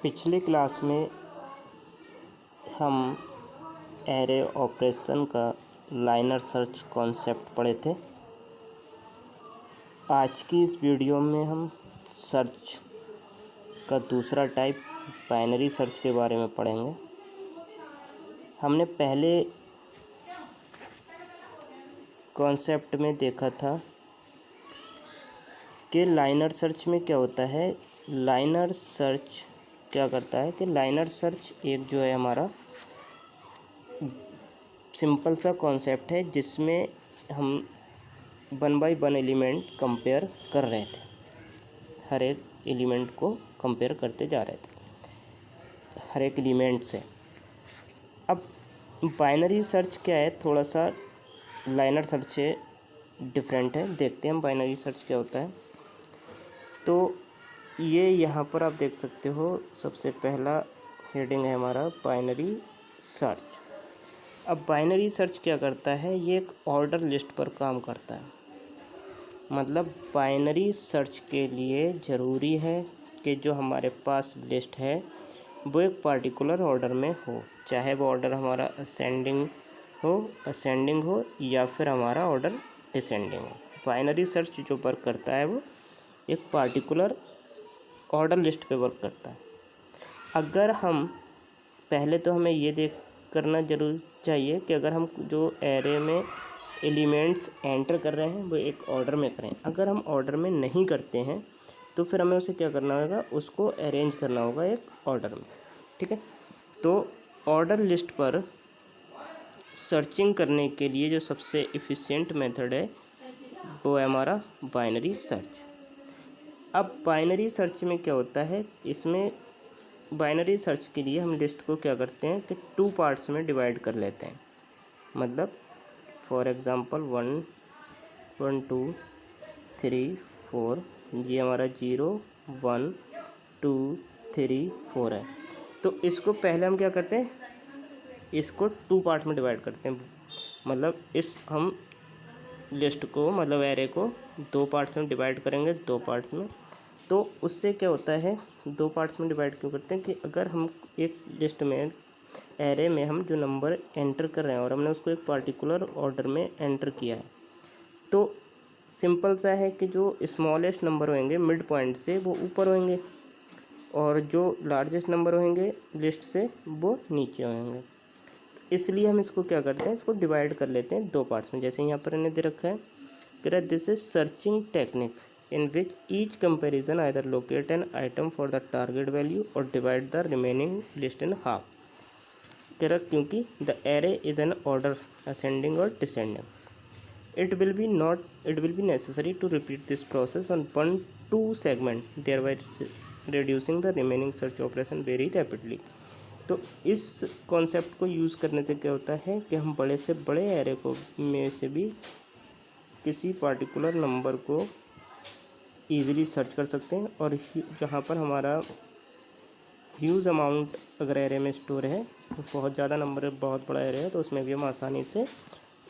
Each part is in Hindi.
पिछले क्लास में हम एरे ऑपरेशन का लाइनर सर्च कॉन्सेप्ट पढ़े थे। आज की इस वीडियो में हम सर्च का दूसरा टाइप बाइनरी सर्च के बारे में पढ़ेंगे। हमने पहले कॉन्सेप्ट में देखा था कि लाइनर सर्च में क्या होता है। लाइनर सर्च क्या करता है कि लाइनर सर्च एक जो है हमारा सिंपल सा कॉन्सेप्ट है जिसमें हम 1 बाय 1 एलिमेंट कंपेयर कर रहे थे। हर एक एलिमेंट को कंपेयर करते जा रहे थे हर एक एलिमेंट से। अब बाइनरी सर्च क्या है, थोड़ा सा लाइनर सर्च से डिफरेंट है। देखते हैं हम बाइनरी सर्च क्या होता है। तो ये यहाँ पर आप देख सकते हो, सबसे पहला हेडिंग है हमारा बाइनरी सर्च। अब बाइनरी सर्च क्या करता है, ये एक ऑर्डर लिस्ट पर काम करता है। मतलब बाइनरी सर्च के लिए ज़रूरी है कि जो हमारे पास लिस्ट है वो एक पार्टिकुलर ऑर्डर में हो, चाहे वो ऑर्डर हमारा असेंडिंग हो या फिर हमारा ऑर्डर डिसेंडिंग हो। बाइनरी सर्च जो वर्क करता है वो एक पार्टिकुलर ऑर्डर लिस्ट पे वर्क करता है। अगर हम पहले तो हमें ये देख करना जरूर चाहिए कि अगर हम जो एरे में एलिमेंट्स एंटर कर रहे हैं वो एक ऑर्डर में करें। अगर हम ऑर्डर में नहीं करते हैं तो फिर हमें उसे क्या करना होगा, उसको अरेंज करना होगा एक ऑर्डर में। ठीक है, तो ऑर्डर लिस्ट पर सर्चिंग करने के लिए जो सबसे इफ़िशिएंट मेथड है वो है हमारा बाइनरी सर्च। अब बाइनरी सर्च में क्या होता है, इसमें बाइनरी सर्च के लिए हम लिस्ट को क्या करते हैं कि 2 पार्ट्स में डिवाइड कर लेते हैं। मतलब फॉर एग्ज़ाम्पल 1 1 2 3 4, ये हमारा 0 1 2 3 4 है। तो इसको पहले हम क्या करते हैं, इसको 2 पार्ट में डिवाइड करते हैं। मतलब इस हम लिस्ट को, मतलब एरे को 2 पार्ट्स में डिवाइड करेंगे, 2 पार्ट्स में। तो उससे क्या होता है, 2 पार्ट्स में डिवाइड क्यों करते हैं कि अगर हम एक लिस्ट में, एरे में हम जो नंबर एंटर कर रहे हैं और हमने उसको एक पार्टिकुलर ऑर्डर में एंटर किया है, तो सिंपल सा है कि जो स्मॉलेस्ट नंबर होंगे मिड पॉइंट से वो ऊपर होंगे और जो लार्जेस्ट नंबर होंगे लिस्ट से वो नीचे होंगे। इसलिए हम इसको क्या करते हैं, इसको डिवाइड कर लेते हैं 2 पार्ट्स में। जैसे यहाँ पर इन्हें दे रखा है कि this is searching technique in which each comparison either locate an item for the target value or divide the remaining list in half. Correct, क्योंकि the array is an order ascending or descending. It will be necessary to repeat this process on 1-2 segment, thereby reducing the remaining search operation very rapidly. तो इस कॉन्सेप्ट को यूज़ करने से क्या होता है कि हम बड़े से बड़े एरे को में से भी किसी पार्टिकुलर नंबर को ईज़िली सर्च कर सकते हैं। और जहाँ पर हमारा ह्यूज अमाउंट अगर एरे में स्टोर है, तो बहुत ज़्यादा नंबर है, बहुत बड़ा एरे है, तो उसमें भी हम आसानी से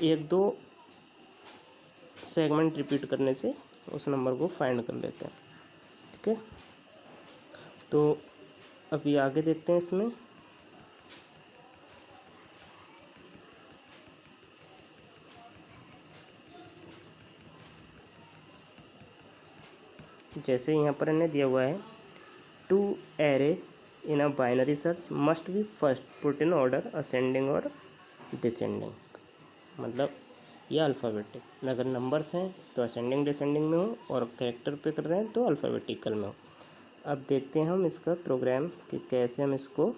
1-2 सेगमेंट रिपीट करने से उस नंबर को फाइंड कर लेते हैं। ठीक है, तो अभी आगे देखते हैं इसमें। जैसे यहाँ पर इन्हें दिया हुआ है, 2 array in a binary search must be first put in order ascending और डिसेंडिंग। मतलब ये अल्फ़ाबेटिक, अगर नंबर्स हैं तो असेंडिंग डिसेंडिंग में हो और कैरेक्टर पे कर रहे हैं तो अल्फ़ाबेटिकल में हो। अब देखते हैं हम इसका प्रोग्राम कि कैसे हम इसको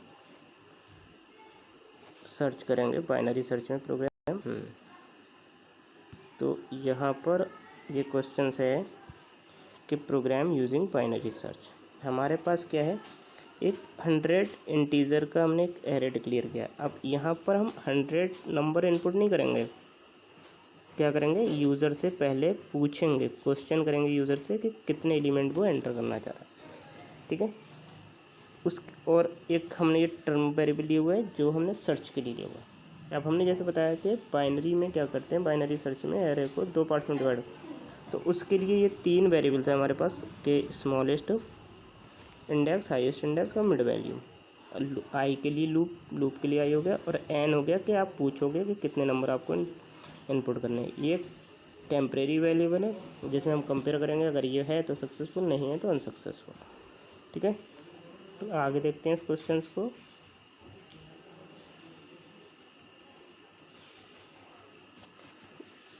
सर्च करेंगे बाइनरी सर्च में प्रोग्राम। तो यहाँ पर ये क्वेश्चन है कि प्रोग्राम यूजिंग बाइनरी सर्च। हमारे पास क्या है, एक 100 इंटीजर का हमने एक एरे डिक्लेयर किया। अब यहाँ पर हम 100 नंबर इनपुट नहीं करेंगे, क्या करेंगे, यूज़र से पहले पूछेंगे, क्वेश्चन करेंगे यूज़र से कि कितने एलिमेंट वो एंटर करना चाह रहा है। ठीक है, और एक हमने ये टर्म वेरिएबल लिए हुआ है जो हमने सर्च के लिए लिया हुआ है। अब हमने जैसे बताया कि बाइनरी में क्या करते हैं, बाइनरी सर्च में एरे को 2 पार्ट्स में डिवाइड, तो उसके लिए ये 3 वेरिएबल्स हैं हमारे पास कि स्मॉलेस्ट, इंडेक्स, हाईएस्ट इंडेक्स और मिड वैल्यू। आई के लिए लूप के लिए आई हो गया, और एन हो गया कि आप पूछोगे कि कितने नंबर आपको इनपुट करने हैं। ये टेम्परेरी वेरिएबल है जिसमें हम कंपेयर करेंगे, अगर ये है तो सक्सेसफुल, नहीं है तो अनसक्सेसफुल। ठीक है, तो आगे देखते हैं इस क्वेश्चंस को।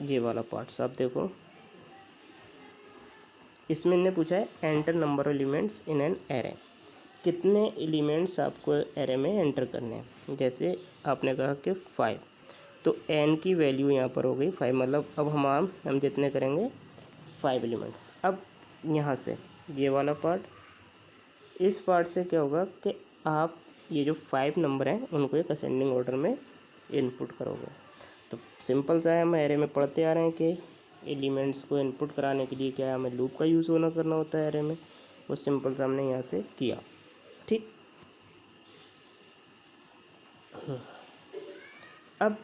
ये वाला पार्ट आप देखो, इसमें इन्हें पूछा है enter number of elements in an array. कितने एलिमेंट्स आपको एरे में एंटर करने हैं। जैसे आपने कहा कि 5, तो एन की वैल्यू यहाँ पर हो गई 5, मतलब अब हम जितने करेंगे 5 एलिमेंट्स। अब यहाँ से ये वाला पार्ट, इस पार्ट से क्या होगा कि आप ये जो 5 नंबर हैं उनको एक असेंडिंग ऑर्डर में इनपुट करोगे। तो सिंपल सा है, हम एरे में पढ़ते आ रहे हैं कि एलिमेंट्स को इनपुट कराने के लिए क्या है, हमें लूप का यूज़ करना होता है एरे में। वो सिंपल सा हमने यहाँ से किया। ठीक, अब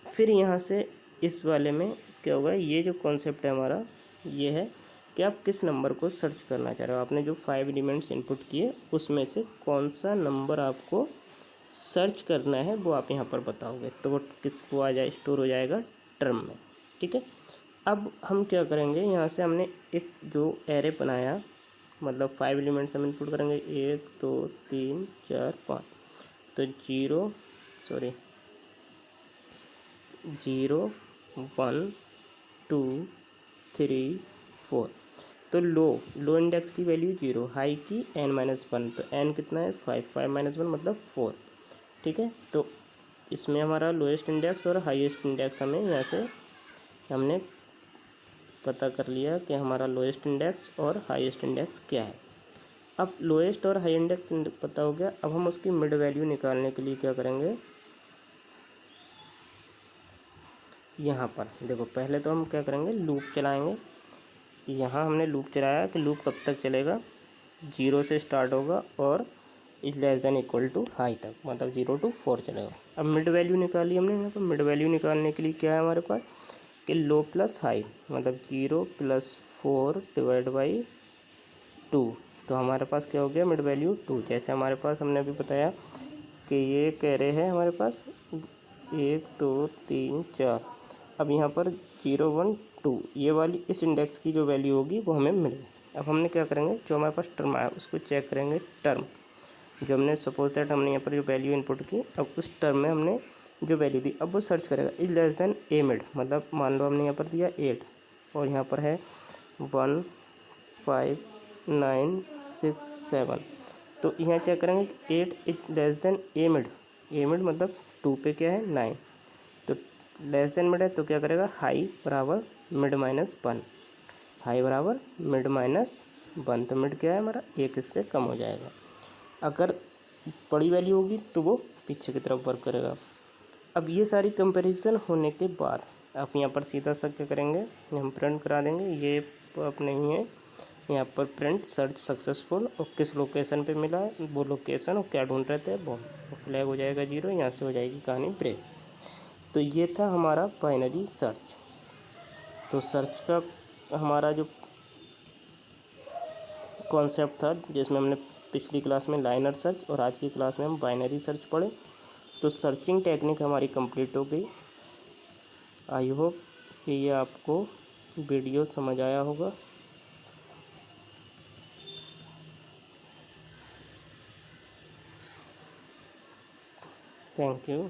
फिर यहाँ से इस वाले में क्या होगा, ये जो कॉन्सेप्ट है हमारा ये है कि आप किस नंबर को सर्च करना चाह रहे हो। आपने जो 5 एलिमेंट्स इनपुट किए उसमें से कौन सा नंबर आपको सर्च करना है वो आप यहाँ पर बताओगे, तो वो किसको आ जाए, स्टोर हो जाएगा टर्म में। ठीक है, अब हम क्या करेंगे, यहाँ से हमने एक जो एरे बनाया, मतलब 5 एलिमेंट्स हम इनपुट करेंगे, 1 2 3 4 5, तो 0 1 2 3 4। तो लो इंडेक्स की वैल्यू 0, हाई की n-1, तो n कितना है 5 5 - 1 मतलब 4। ठीक है, तो इसमें हमारा लोएस्ट इंडेक्स और हाईएस्ट इंडेक्स हमें यहाँ से हमने पता कर लिया कि हमारा लोएस्ट इंडेक्स और हाईएस्ट इंडेक्स क्या है। अब लोएस्ट और हाई इंडेक्स पता हो गया, अब हम उसकी मिड वैल्यू निकालने के लिए क्या करेंगे, यहाँ पर देखो, पहले तो हम क्या करेंगे, लूप चलाएंगे। यहाँ हमने लूप चलाया कि लूप कब तक चलेगा, 0 से स्टार्ट होगा और is less than equal to high तक, मतलब 0 to 4 चलेगा। अब मिड वैल्यू निकाली हमने यहाँ पर। मिड वैल्यू निकालने के लिए क्या है हमारे पास कि लो प्लस हाई, मतलब 0 + 4 / 2, तो हमारे पास क्या हो गया, मिड वैल्यू 2। जैसे हमारे पास हमने अभी बताया कि ये कह रहे हैं हमारे पास 1 2 3 4, अब यहाँ पर 0 1 2, ये वाली इस इंडेक्स की जो वैल्यू होगी वो हमें मिल गई। अब हमने क्या करेंगे, जो हमारे पास टर्म आया उसको चेक करेंगे। टर्म जो हमने सपोज दैट हमने यहाँ पर जो वैल्यू इनपुट की, अब उस टर्म में हमने जो वैल्यू दी, अब वो सर्च करेगा is less then A mid, मतलब मान लो हमने यहाँ पर दिया 8 और यहाँ पर है 1 5 9 6 7, तो यहाँ चेक करेंगे 8 is less then A mid. A mid मतलब 2 पे क्या है 9, तो लेस देन मिड है तो क्या करेगा, हाई बराबर मिड -1, हाई बराबर मिड -1, तो मिड क्या है हमारा 1 इससे कम हो जाएगा। अगर बड़ी वैल्यू होगी तो वो पीछे की तरफ वर्क करेगा। अब ये सारी कंपैरिजन होने के बाद आप यहाँ पर सीधा सा क्या करेंगे, हम प्रिंट करा देंगे। ये अब नहीं है, यहाँ पर प्रिंट सर्च सक्सेसफुल, और किस लोकेशन पे मिला है वो लोकेशन और क्या ढूंढ रहे थे वो फ्लैग हो जाएगा 0, यहाँ से हो जाएगी कहानी ब्रेक। तो ये था हमारा बाइनरी सर्च। तो सर्च का हमारा जो कॉन्सेप्ट था, जिसमें हमने पिछली क्लास में लाइनर सर्च और आज की क्लास में हम बाइनरी सर्च पढ़े, तो सर्चिंग टेक्निक हमारी कंप्लीट हो गई। आई होप कि ये आपको वीडियो समझ आया होगा। Thank you.